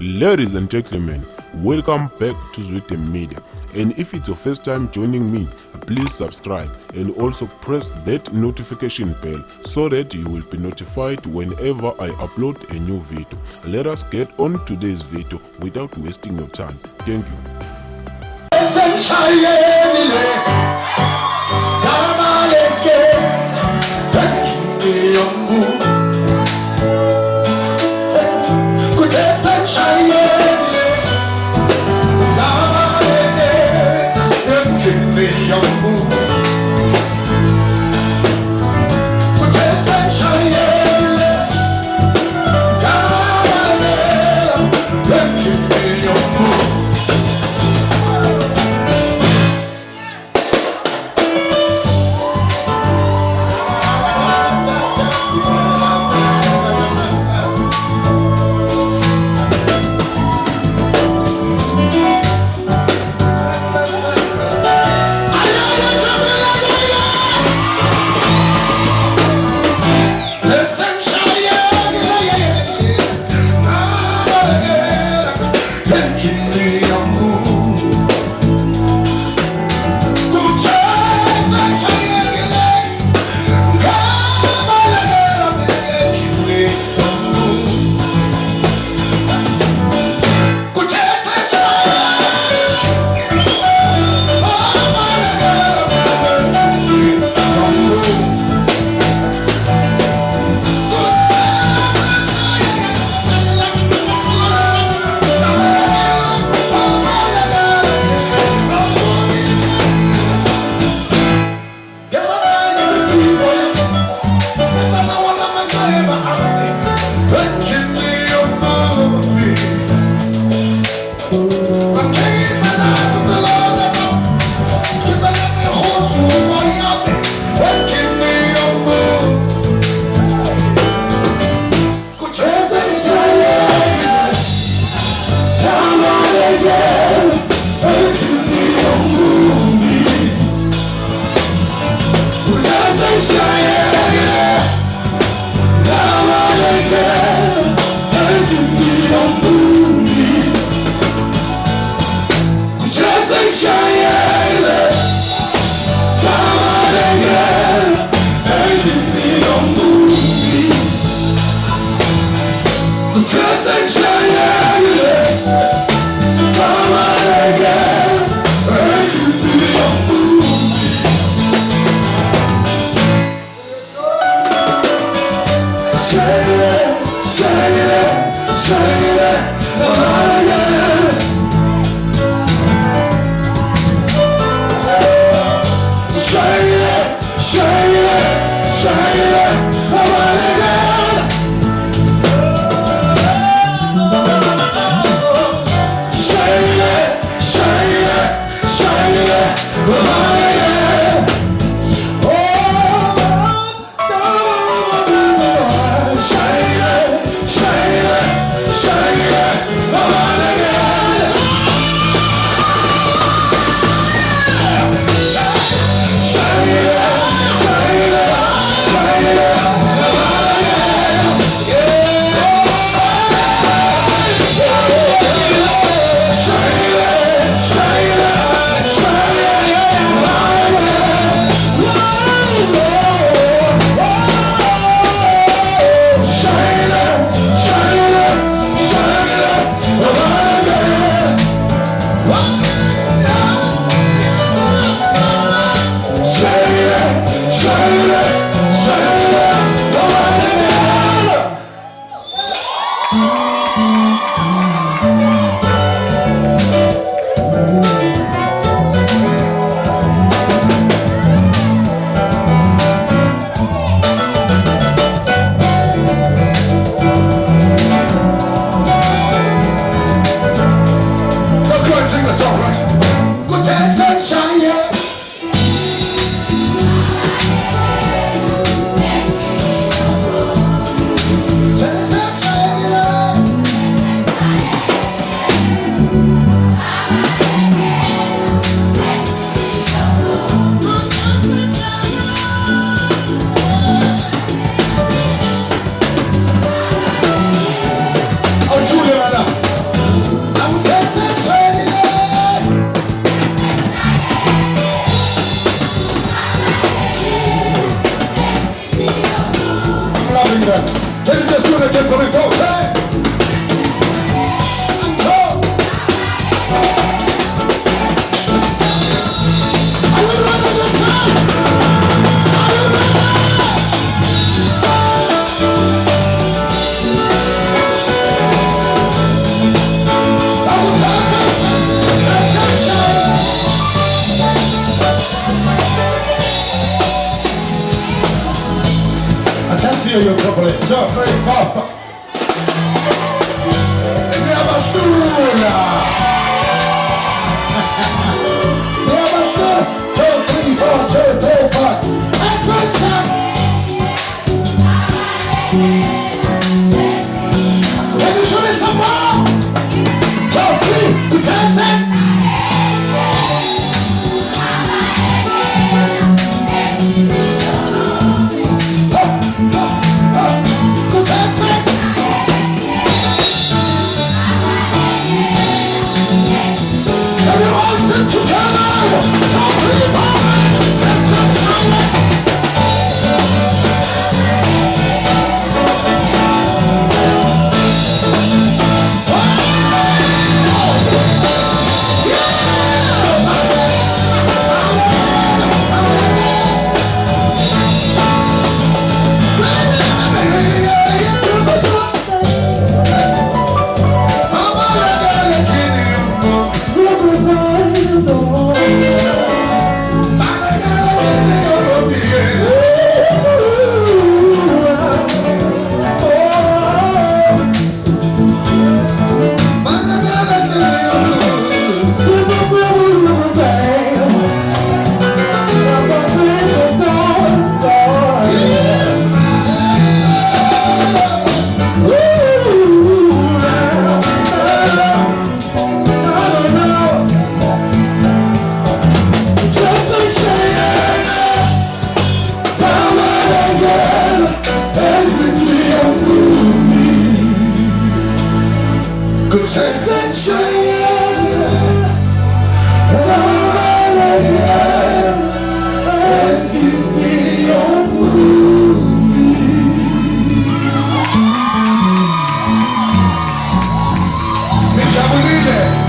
Ladies and gentlemen, welcome back to Zwide Media. And if it's your first time joining me, please subscribe and also press that notification bell so that you will be notified whenever I upload a new video. Let us get on today's video without wasting your time. Thank you. up, 3, 4, 5. Never should. Never should. 2, 3, 4, 2, 3, 4. Attention. Can you show me some more? 2, 3, attention. Good sensation, and give me your movie. Mi Chamulile.